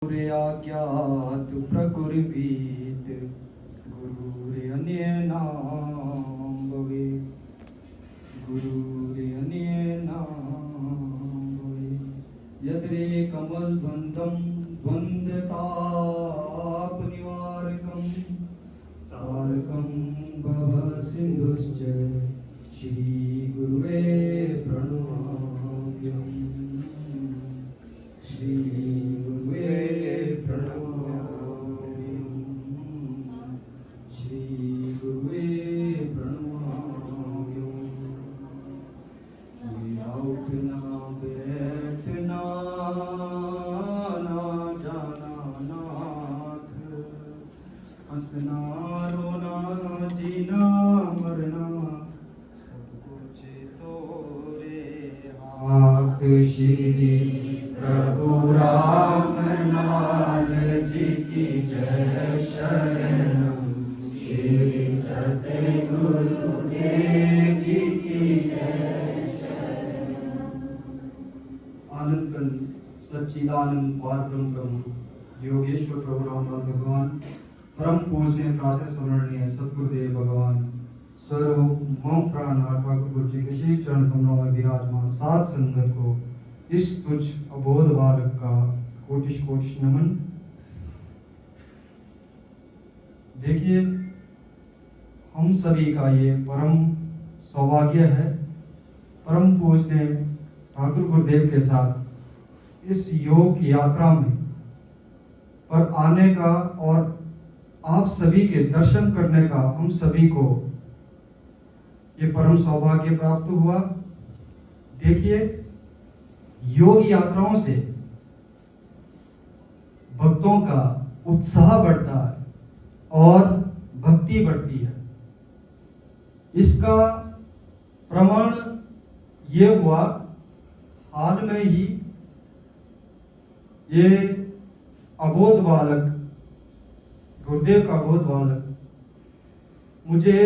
गुरुर्याज्ञात् प्रकुर्वीत गुरुरन्ये नाम भवेत् गुरुरन्ये नाम भवेत् यद्रेकमद्वन्द्वं द्वन्द्वतापनिवारकं तारकं भवसिन्धुश्च श्रीगुरुवे प्रणमाम्यहम् श्रीगुरुवे प्रणमाम्यहम् श्रीगुरुवे प्रणमाम्यहम् उठना बैठना ना जाना नाथ हंसना रोना जीना मरना सब कुछ तोरे हाथ श्री प्रभु राम लाल जी की जय शरणम श्री सतगुरु देव जी की जय शरणम। आनंद कंद सच्चिदानंद पारब्रह्म ब्रह्म योगेश्वर प्रभु रामलाल भगवान परम पूजनीय प्रातः स्मरणीय सतगुरुदेव भगवान स्वरूप मम प्राण ठाकुर गुरु जी के श्री चरण कमलों में विराजमान सात संगत को इस तुच्छ अबोध बालक का कोटिश कोटिश नमन। देखिए, हम सभी का ये परम सौभाग्य है परम पूजनीय ठाकुर गुरुदेव के साथ इस योग यात्रा में पर आने का और आप सभी के दर्शन करने का हम सभी को ये परम सौभाग्य प्राप्त हुआ। देखिए, योग यात्राओं से भक्तों का उत्साह बढ़ता है और भक्ति बढ़ती है। इसका प्रमाण ये हुआ, हाल में ही ये अबोध बालक गुरुदेव का अबोध बालक मुझे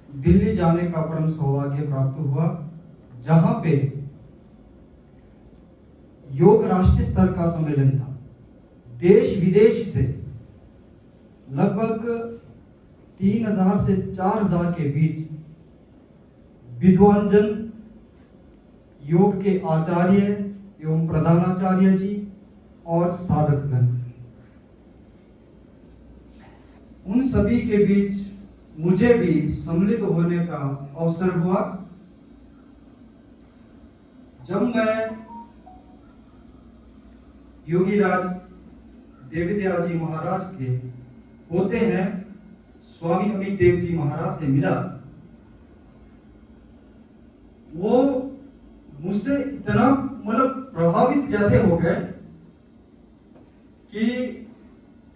दिल्ली जाने का परम सौभाग्य प्राप्त हुआ, जहां पे योग राष्ट्रीय स्तर का सम्मेलन था। देश विदेश से लगभग 3000 से 4000 के बीच विद्वानजन, योग के आचार्य एवं प्रधानाचार्य जी और साधकगण, उन सभी के बीच मुझे भी सम्मिलित होने का अवसर हुआ। जब मैं योगी राज देवीदयाल जी महाराज के होते हैं स्वामी अमित देव जी महाराज से मिला, वो मुझसे इतना प्रभावित जैसे हो गए कि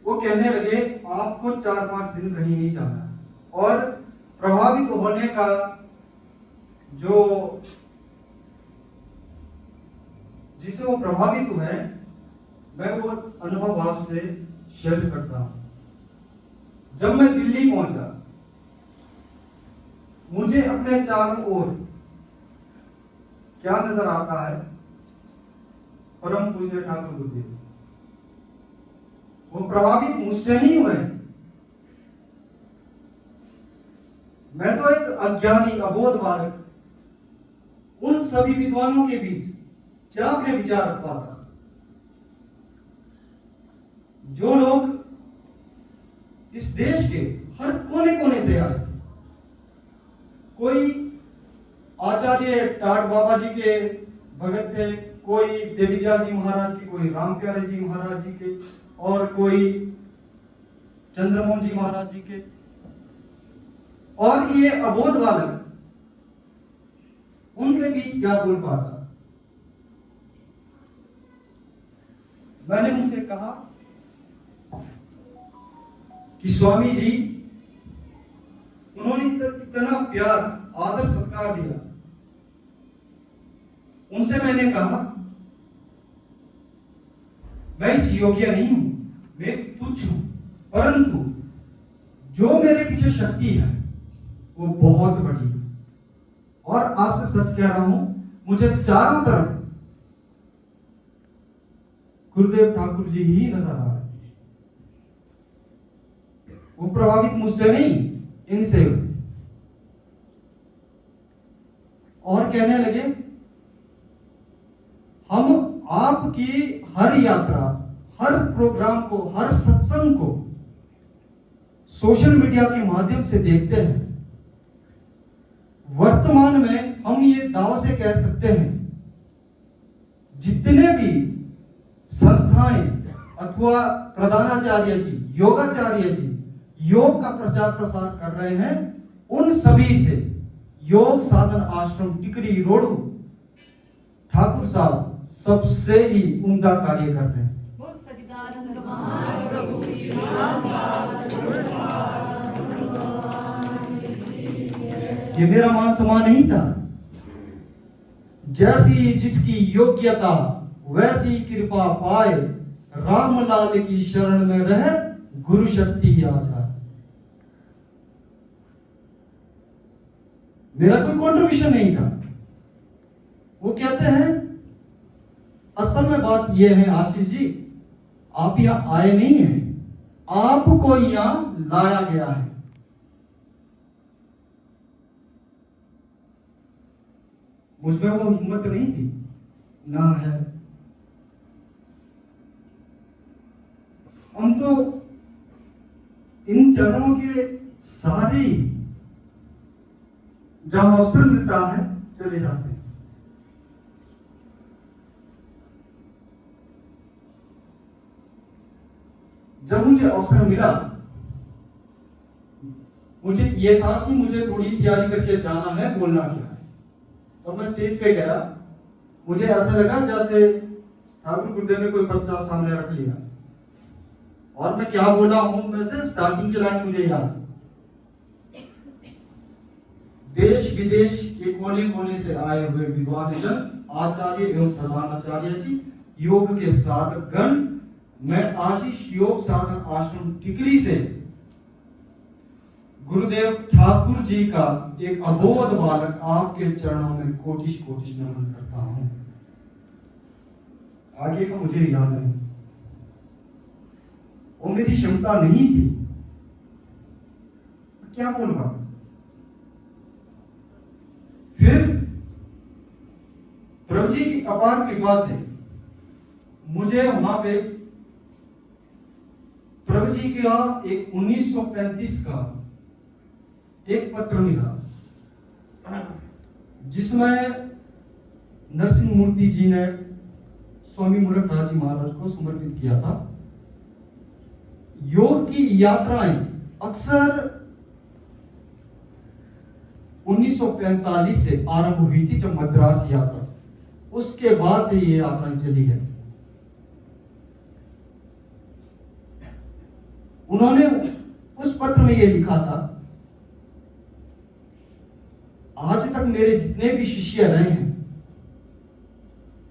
वो कहने लगे आपको 4-5 दिन कहीं नहीं जाना। और प्रभावित होने का जो जिससे वो प्रभावित हुए, मैं वो अनुभव आपसे शेयर करता हूं। जब मैं दिल्ली पहुंचा, मुझे अपने चारों ओर क्या नजर आता है? परम पूज्य ठाकुर गुरुदेव। वो प्रभावित मुझसे नहीं हुए। मैं तो एक अज्ञानी अबोध बालक उन सभी विद्वानों के बीच क्या अपने विचार रख पाता। जो लोग इस देश के हर कोने कोने से आए, कोई आचार्य टाट बाबा जी के भगत थे, कोई देवीदयाल जी महाराज की, कोई राम प्यारे जी महाराज जी के, और कोई चंद्रमोहन जी महाराज जी के, और ये अबोध बालक उनके बीच क्या बोल पाता। मैंने उनसे कहा कि स्वामी जी, उन्होंने इतना प्यार आदर सत्कार दिया। उनसे मैंने कहा मैं इस योग्य नहीं हूं, मैं तुच्छ हूं, परंतु जो मेरे पीछे शक्ति है वो बहुत बड़ी है। और आपसे सच कह रहा हूं, मुझे चारों तरफ गुरुदेव ठाकुर जी ही नजर आ रहे हैं। वो प्रभावित मुझसे नहीं, इनसे। और कहने लगे, हम आपकी हर यात्रा, हर प्रोग्राम को, हर सत्संग को सोशल मीडिया के माध्यम से देखते हैं। वर्तमान में हम ये दाव से कह सकते हैं, जितने भी संस्थाएं अथवा प्रधानाचार्य जी, योगाचार्य जी योग का प्रचार प्रसार कर रहे हैं, उन सभी से योग साधन आश्रम टिकरी रोड ठाकुर साहब सबसे ही उम्दा कार्य कर रहे हैं। ये मेरा मान सम्मान नहीं था। जैसी जिसकी योग्यता वैसी कृपा पाए, राम लाल की शरण में रह गुरु शक्ति आ जाए। मेरा कोई कंट्रीब्यूशन नहीं था। वो कहते हैं, असल में बात यह है आशीष जी, आप यहां आए नहीं हैं, आपको यहां लाया गया है। मुझमें वो हिम्मत नहीं थी, ना है। हम तो इन चरणों के सारी जहां अवसर मिलता है चले जाते हैं। जब मुझे अवसर मिला, मुझे यह था कि मुझे थोड़ी तैयारी करके जाना है, बोलना क्या है। तो मैं स्टेज पे गया, मुझे ऐसा लगा जैसे ठाकुर गुरुदेव ने कोई पर्चा सामने रख लिया और मैं क्या बोला हूं। में से स्टार्टिंग की लाइन मुझे याद, देश विदेश के कोने कोने से आए हुए विद्वान जन, आचार्य एवं प्रधानाचार्य जी, योग के साधक गण, मैं आशीष योग साधन आश्रम टिकरी से गुरुदेव ठाकुर जी का एक अबोध बालक आपके चरणों में कोटिश कोटिश नमन करता हूं। आगे का मुझे याद नहीं, वो मेरी क्षमता नहीं थी, क्या बोलूंगा। फिर प्रभु जी की अपार कृपा से मुझे वहां पे प्रभु जी का एक 1935 का एक पत्र मिला, जिसमें नरसिंह मूर्ति जी ने स्वामी मुलकराज जी महाराज को समर्पित किया था। योग की यात्राएं अक्सर 1945 से आरंभ हुई थी, जब मद्रास यात्रा, उसके बाद से ये यात्राएं चली है। उन्होंने उस पत्र में यह लिखा था, आज तक मेरे जितने भी शिष्य रहे हैं,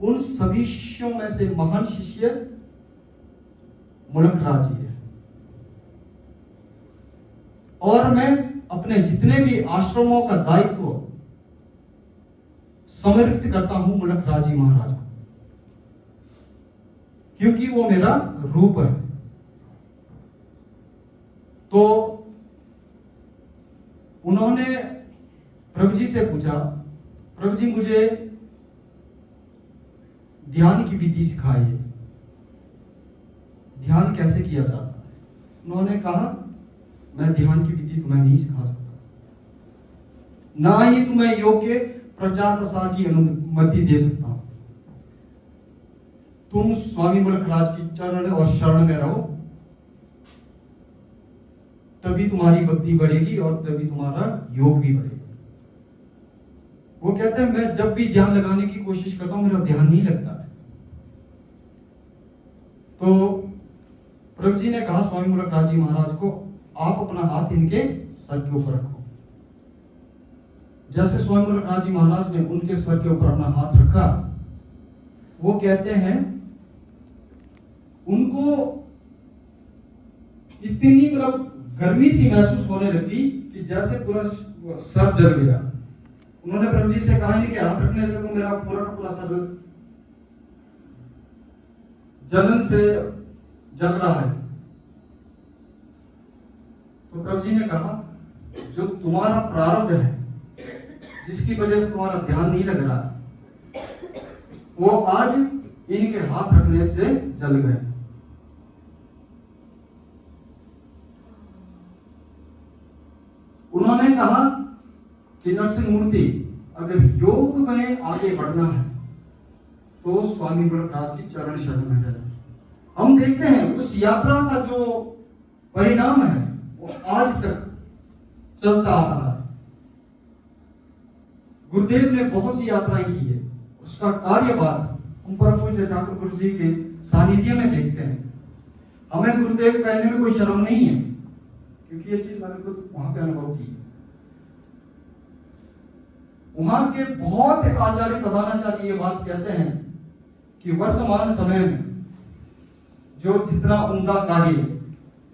उन सभी शिष्यों में से महान शिष्य मुलकराज जी है, और मैं अपने जितने भी आश्रमों का दायित्व समर्पित करता हूं मुलकराज जी महाराज को, क्योंकि वो मेरा रूप है। तो उन्होंने प्रभु जी से पूछा, प्रभु जी मुझे ध्यान की विधि सिखाइए, ध्यान कैसे किया जाता है। उन्होंने कहा, मैं ध्यान की विधि तुम्हें नहीं सिखा सकता, ना ही तुम्हें योग के प्रचार प्रसार की अनुमति दे सकता हूं। तुम स्वामी मुलकराज की चरण और शरण में रहो, तभी तुम्हारी भक्ति बढ़ेगी और तभी तुम्हारा योग भी बढ़ेगा। वो कहते हैं, मैं जब भी ध्यान लगाने की कोशिश करता हूं, मेरा ध्यान नहीं लगता है। तो प्रभु जी ने कहा स्वामी मुलकराज जी महाराज को, आप अपना हाथ इनके सर के ऊपर रखो। जैसे स्वामी मुलकराज जी महाराज ने उनके सर के ऊपर अपना हाथ रखा, वो कहते हैं उनको इतनी मतलब गर्मी सी महसूस होने लगी कि जैसे पूरा सर जल गया। उन्होंने प्रभु जी से कहा कि हाथ रखने से वो मेरा पूरा का पूरा सर जलन से जल रहा है। तो प्रभु जी ने कहा जो तुम्हारा प्रारब्ध है, जिसकी वजह से तुम्हारा ध्यान नहीं लग रहा, वो आज इनके हाथ रखने से जल गए। उन्होंने कहा कि नरसिंह मूर्ति, अगर योग में आगे बढ़ना है तो स्वामी गोरखनाथ की चरण शरण में रहना। हम देखते हैं उस यात्रा का जो परिणाम है वो आज तक चलता आ रहा है। गुरुदेव ने बहुत सी यात्राएं की है, उसका कार्यभार हम परम पूज्य ठाकुर गुरु जी के सानिध्य में देखते हैं। हमें गुरुदेव कहने में कोई शर्म नहीं है, क्योंकि ये चीज मैंने खुद वहां पे अनुभव की। वहां के बहुत से आचार्य प्रधानाचार्य ये बात कहते हैं कि वर्तमान समय में जो जितना उम्दा कार्य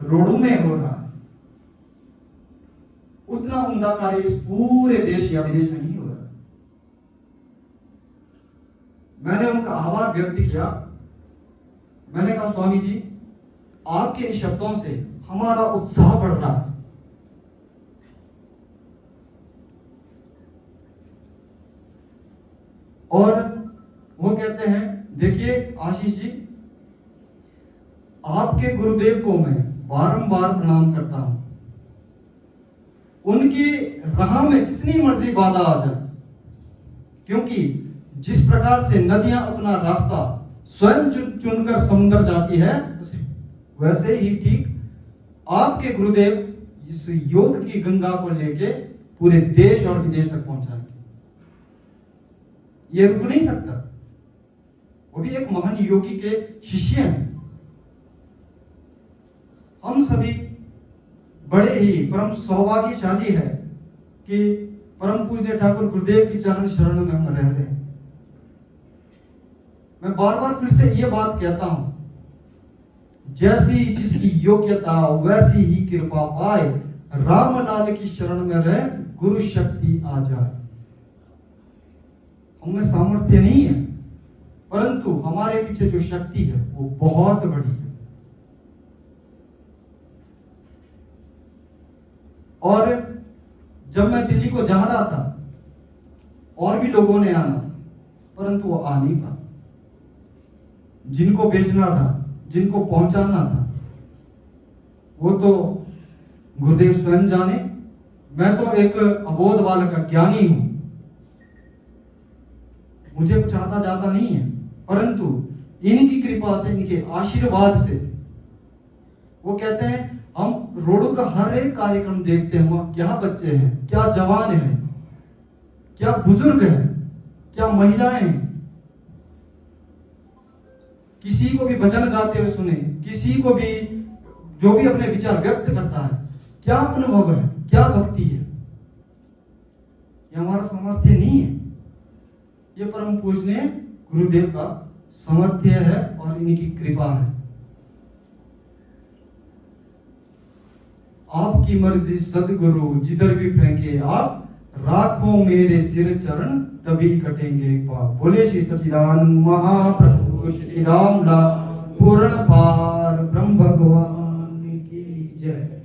रोडों में हो रहा है, उतना उम्दा कार्य इस पूरे देश या विदेश में नहीं हो रहा। मैंने उनका आभार व्यक्त किया। मैंने कहा स्वामी जी, आपके इन शब्दों से हमारा उत्साह बढ़ रहा है। और वो कहते हैं, देखिए आशीष जी, आपके गुरुदेव को मैं बारंबार प्रणाम करता हूं। उनकी राह में जितनी मर्जी बाधा आ जाए, क्योंकि जिस प्रकार से नदियां अपना रास्ता स्वयं चुनकर समुद्र जाती है, वैसे ही ठीक आपके गुरुदेव इस योग की गंगा को लेके पूरे देश और विदेश तक पहुंचाएंगे। ये रुक नहीं सकता। वो भी एक महान योगी के शिष्य हैं। हम सभी बड़े ही परम सौभाग्यशाली है कि परम पूज्य ठाकुर गुरुदेव की चरण शरण में हम रह रहे हैं। मैं बार बार फिर से ये बात कहता हूं, जैसी जिसकी योग्यता वैसी ही कृपा पाए, राम लाल की शरण में रहे, गुरु शक्ति आ जाए। हमें सामर्थ्य नहीं है, परंतु हमारे पीछे जो शक्ति है वो बहुत बड़ी है। और जब मैं दिल्ली को जा रहा था, और भी लोगों ने आना, परंतु वो आ नहीं पाए। जिनको भेजना था, जिनको पहुंचाना था, वो तो गुरुदेव स्वयं जाने। मैं तो एक अबोध बालक का ज्ञानी हूं, मुझे कुछ आता जाता नहीं है, परंतु इनकी कृपा से, इनके आशीर्वाद से, वो कहते हैं हम रोडों का हर एक कार्यक्रम देखते हैं, वहां क्या बच्चे हैं, क्या जवान हैं, क्या बुजुर्ग हैं, क्या महिलाएं हैं। किसी को भी भजन गाते हुए सुने, किसी को भी जो भी अपने विचार व्यक्त करता है, क्या अनुभव है, क्या भक्ति है। ये हमारा सामर्थ्य नहीं है, ये परम पूजनीय गुरुदेव का सामर्थ्य है और इनकी कृपा है। आपकी मर्जी सदगुरु जिधर भी फेंके आप, राखो मेरे सिर चरण तभी कटेंगे पाप। बोले श्री सच्चिदानंद महाप्रभु श्री रामलाल पूर्ण पार ब्रह्म भगवान की जय।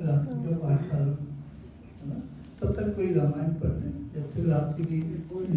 रात्रि का पाठ तब तक कोई रामायण पढ़ते, जब तक रात्रि की